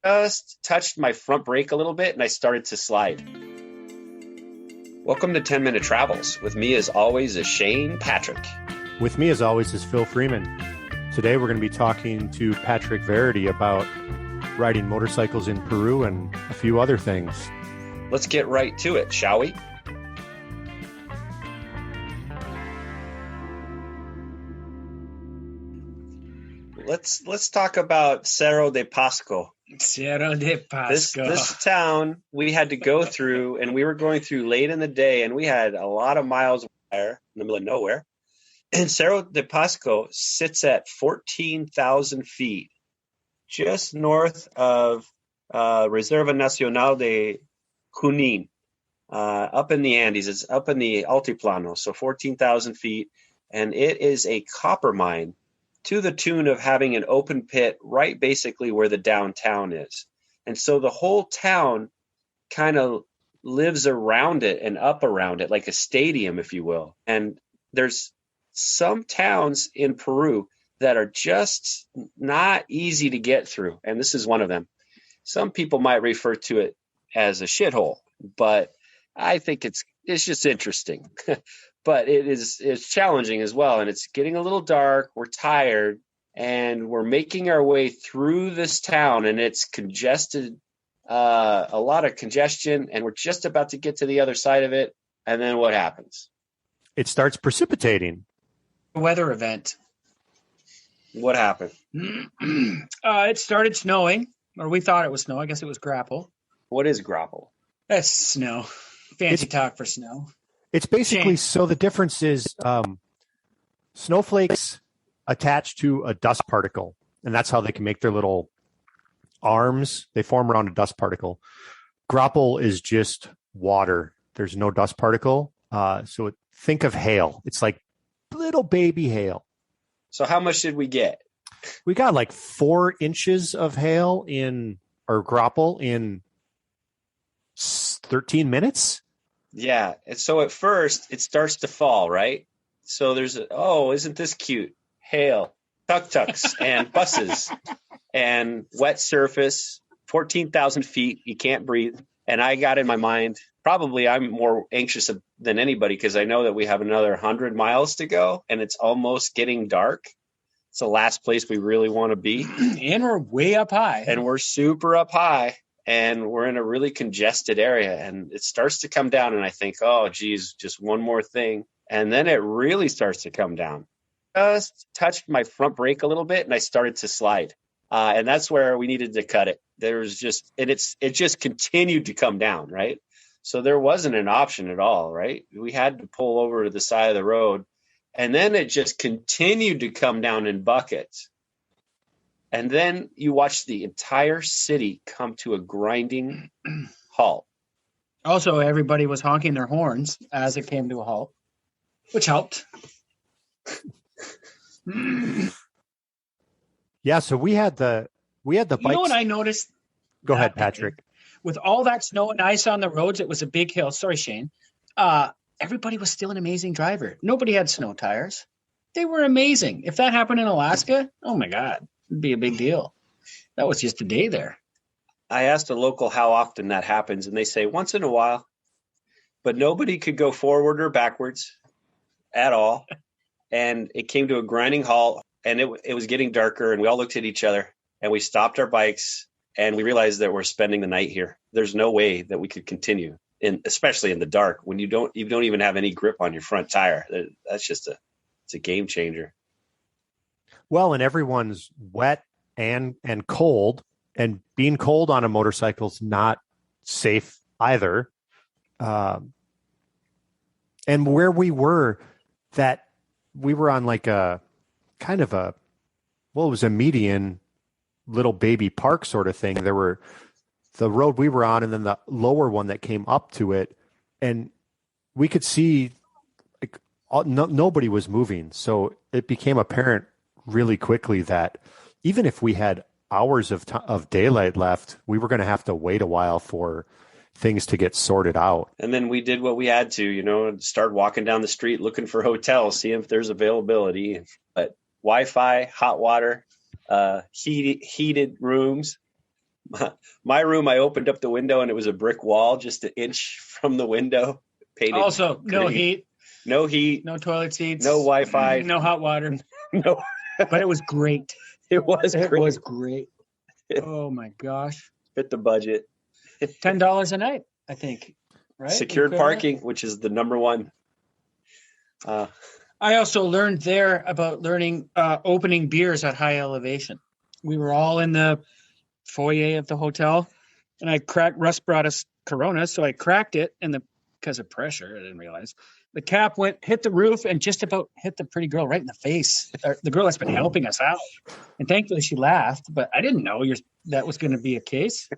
Just touched my front brake a little bit and I started to slide. Welcome to 10 Minute Travels. With me as always is Shane Patrick. With me as always is Phil Freeman. Today we're going to be talking to Patrick Verity about riding motorcycles in Peru and a few other things. Let's get right to it, shall we? Let's talk about Cerro de Pasco. Cerro de Pasco. This town we had to go through, and we were going through late in the day, and we had a lot of miles of wire in the middle of nowhere. And Cerro de Pasco sits at 14,000 feet, just north of Reserva Nacional de Junín, up in the Andes. It's up in the Altiplano, so 14,000 feet, and it is a copper mine, to the tune of having an open pit right basically where the downtown is. And so the whole town kind of lives around it and up around it, like a stadium, if you will. And there's some towns in Peru that are just not easy to get through. And this is one of them. Some people might refer to it as a shithole, but I think it's just interesting. But it's challenging as well, and it's getting a little dark. We're tired, and we're making our way through this town, and it's congested, a lot of congestion, and we're just about to get to the other side of it, and then what happens? It starts precipitating. Weather event. What happened? It started snowing, or we thought it was snow. I guess it was grapple. What is grapple? That's snow. Fancy talk for snow. It's basically, so the difference is snowflakes attach to a dust particle, and that's how they can make their little arms. They form around a dust particle. Grapple is just water. There's no dust particle. So think of hail. It's like little baby hail. So how much did we get? We got like 4 inches of hail or grapple in 13 minutes. Yeah. And so at first it starts to fall, right? So there's isn't this cute? Hail, tuk-tuks and buses and wet surface, 14,000 feet. You can't breathe. And I got in my mind, probably I'm more anxious than anybody because I know that we have another 100 miles to go and it's almost getting dark. It's the last place we really want to be. And we're way up high. And we're super up high. And we're in a really congested area, and it starts to come down, and I think, oh, geez, just one more thing. And then it really starts to come down. Just touched my front brake a little bit, and I started to slide. And that's where we needed to cut it. It just continued to come down, right? So there wasn't an option at all, right? We had to pull over to the side of the road, and then it just continued to come down in buckets. And then you watch the entire city come to a grinding halt. Also, everybody was honking their horns as it came to a halt, which helped. Yeah, so we had the bikes. You know what I noticed? Go ahead, Patrick. With all that snow and ice on the roads, it was a big hill. Sorry, Shane. Everybody was still an amazing driver. Nobody had snow tires. They were amazing. If that happened in Alaska, oh my God. It'd be a big deal. That was just a day there. I asked a local how often that happens, and they say once in a while. But nobody could go forward or backwards at all. And it came to a grinding halt, and it was getting darker, and we all looked at each other, and we stopped our bikes, and we realized that we're spending the night here. There's no way that we could continue, especially in the dark, when you don't even have any grip on your front tire. That's just it's a game changer. Well, and everyone's wet and cold, and being cold on a motorcycle is not safe either. And where we were on like a kind of it was a median little baby park sort of thing. There were the road we were on and then the lower one that came up to it. And we could see like nobody was moving. So it became apparent really quickly that even if we had hours of daylight left, we were going to have to wait a while for things to get sorted out. And then we did what we had to, start walking down the street looking for hotels, see if there's availability. But Wi-Fi, hot water, heated rooms, My room, I opened up the window and it was a brick wall just an inch from the window. Painted Also, no green. heat, No heat, no toilet seats, no Wi-Fi, no hot water. no. But it was great. It was It great. was great. Oh my gosh. Fit the budget. $10 a night, I think. Right? Secured parking, which is the number one. I also learned there about opening beers at high elevation. We were all in the foyer of the hotel, and Russ brought us Corona, so I cracked it, and because of pressure, I didn't realize the cap hit the roof and just about hit the pretty girl right in the face. The girl that's been helping us out, and thankfully she laughed, but I didn't know that was going to be a case.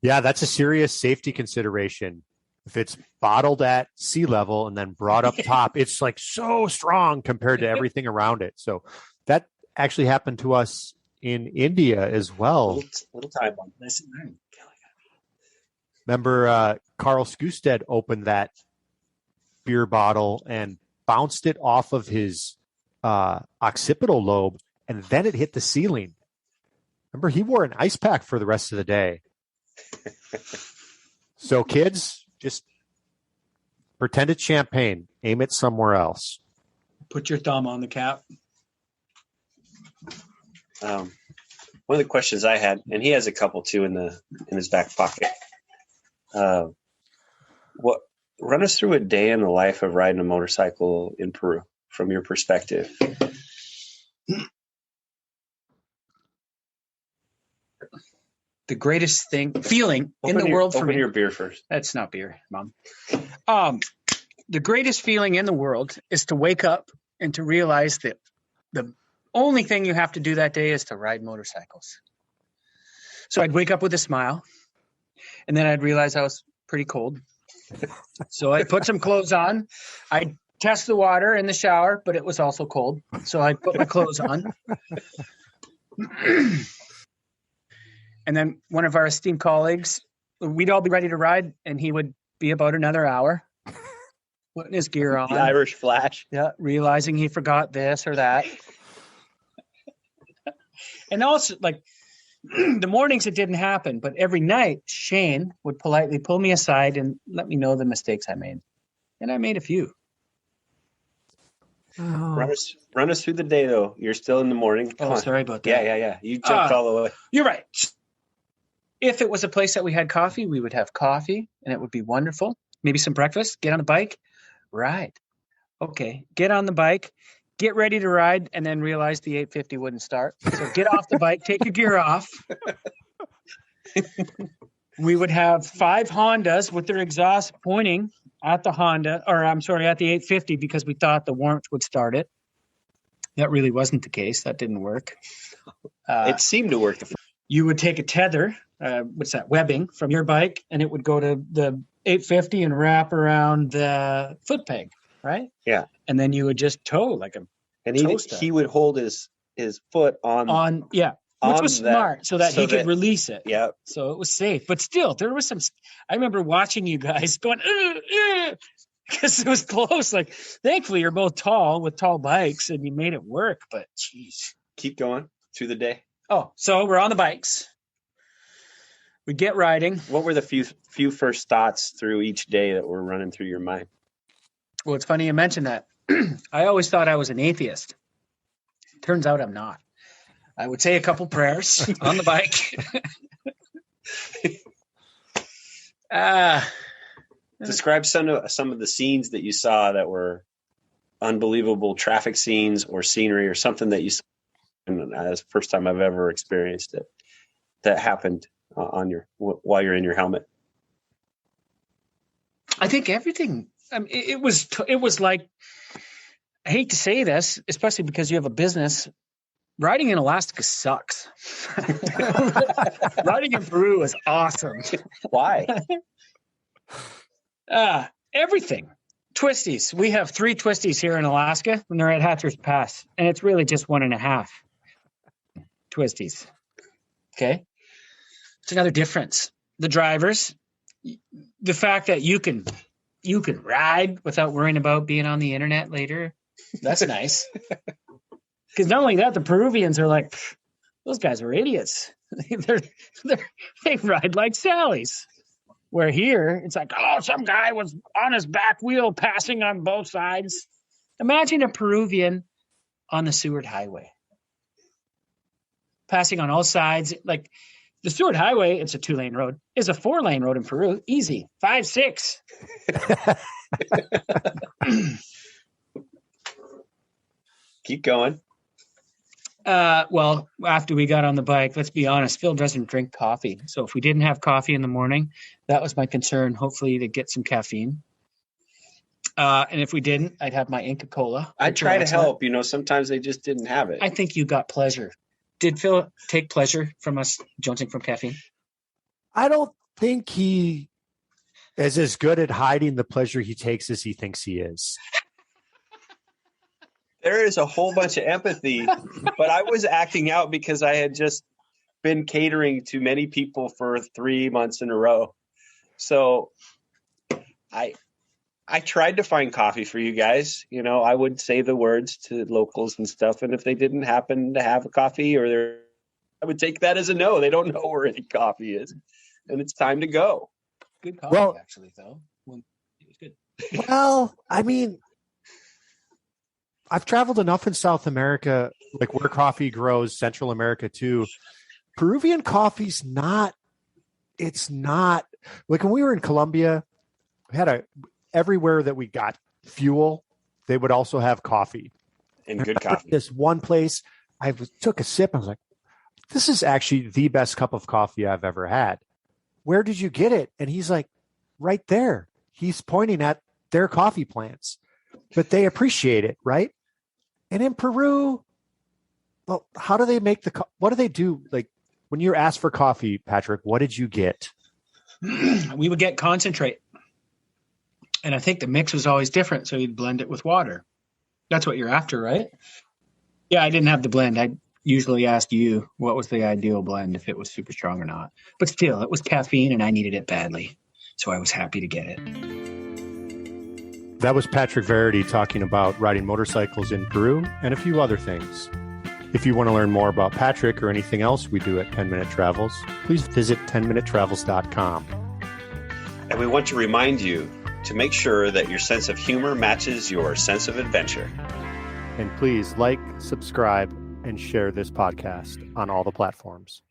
Yeah, that's a serious safety consideration. If it's bottled at sea level and then brought up top, it's like so strong compared to everything around it. So that actually happened to us in India as well. Little time bomb. Remember, Carl Skustad opened that beer bottle and bounced it off of his occipital lobe, and then it hit the ceiling. Remember, he wore an ice pack for the rest of the day. So kids, just pretend it's champagne. Aim it somewhere else. Put your thumb on the cap. One of the questions I had, and he has a couple too in his back pocket. Run us through a day in the life of riding a motorcycle in Peru from your perspective. The greatest feeling in the world for me. Open your beer first. That's not beer, Mom. The greatest feeling in the world is to wake up and to realize that the only thing you have to do that day is to ride motorcycles. So I'd wake up with a smile, and then I'd realize I was pretty cold. So I put some clothes on. I'd test the water in the shower, but it was also cold. So I put my clothes on. And then one of our esteemed colleagues, we'd all be ready to ride, and he would be about another hour putting his gear on. The Irish Flash. Yeah, realizing he forgot this or that. And also, like, the mornings it didn't happen, but every night Shane would politely pull me aside and let me know the mistakes I made. And I made a few. Oh. Run us through the day, though. You're still in the morning. Come sorry about that. Yeah. You jumped all the way. You're right. If it was a place that we had coffee, we would have coffee, and it would be wonderful. Maybe some breakfast, get on the bike, ride. Okay, get on the bike, get ready to ride, and then realize the 850 wouldn't start. So get off the bike, take your gear off. We would have 5 Hondas with their exhaust pointing at the at the 850 because we thought the warmth would start it. That really wasn't the case. That didn't work. It seemed to work. You would take a tether, webbing from your bike, and it would go to the 850 and wrap around the foot peg, right? Yeah. And then you would just tow like a And he would hold his foot on which was smart so that he could release it. Yeah. So it was safe. But still, there was I remember watching you guys going, because it was close. Like, thankfully, you're both tall with tall bikes, and you made it work. But, geez. Keep going through the day. Oh, so we're on the bikes. We get riding. What were the few first thoughts through each day that were running through your mind? Well, it's funny you mentioned that. I always thought I was an atheist. Turns out I'm not. I would say a couple prayers on the bike. Describe some of the scenes that you saw that were unbelievable traffic scenes or scenery or something that you saw. And that's the first time I've ever experienced it. That happened while you're in your helmet. I think everything. I mean, it was like, I hate to say this, especially because you have a business. Riding in Alaska sucks. Riding in Peru is awesome. Why? Everything. Twisties. We have 3 twisties here in Alaska, and they're at Hatcher's Pass, and it's really just 1.5 twisties. Okay? It's another difference. The drivers, the fact that you can ride without worrying about being on the internet later, that's nice. Because not only that, the Peruvians are like, those guys are idiots. They ride like Sally's. Where here, it's like, oh, some guy was on his back wheel passing on both sides. Imagine a Peruvian on the Seward Highway. Passing on all sides. Like the Seward Highway, it's a 2-lane road, is a 4-lane road in Peru. Easy. 5, 6. Keep going. Well, after we got on the bike, let's be honest, Phil doesn't drink coffee. So if we didn't have coffee in the morning, that was my concern, hopefully to get some caffeine. And if we didn't, I'd have my Inca Cola. I'd try to help. Sometimes they just didn't have it. I think you got pleasure. Did Phil take pleasure from us jonesing from caffeine? I don't think he is as good at hiding the pleasure he takes as he thinks he is. There is a whole bunch of empathy, but I was acting out because I had just been catering to many people for 3 months in a row. So I tried to find coffee for you guys. I would say the words to locals and stuff. And if they didn't happen to have a coffee I would take that as a no. They don't know where any coffee is. And it's time to go. Good coffee, actually, though. It was good. Well, I mean, I've traveled enough in South America, like where coffee grows, Central America too. Peruvian coffee's it's not like when we were in Colombia, we had everywhere that we got fuel, they would also have coffee. And good coffee. This one place, took a sip. I was like, this is actually the best cup of coffee I've ever had. Where did you get it? And he's like, right there. He's pointing at their coffee plants, but they appreciate it, right? And in Peru, well, how do they make what do they do? Like when you're asked for coffee, Patrick, what did you get? We would get concentrate. And I think the mix was always different. So you'd blend it with water. That's what you're after, right? Yeah, I didn't have the blend. I usually asked you what was the ideal blend, if it was super strong or not. But still, it was caffeine and I needed it badly. So I was happy to get it. That was Patrick Verity talking about riding motorcycles in Peru and a few other things. If you want to learn more about Patrick or anything else we do at 10 Minute Travels, please visit 10minutetravels.com. And we want to remind you to make sure that your sense of humor matches your sense of adventure. And please like, subscribe, and share this podcast on all the platforms.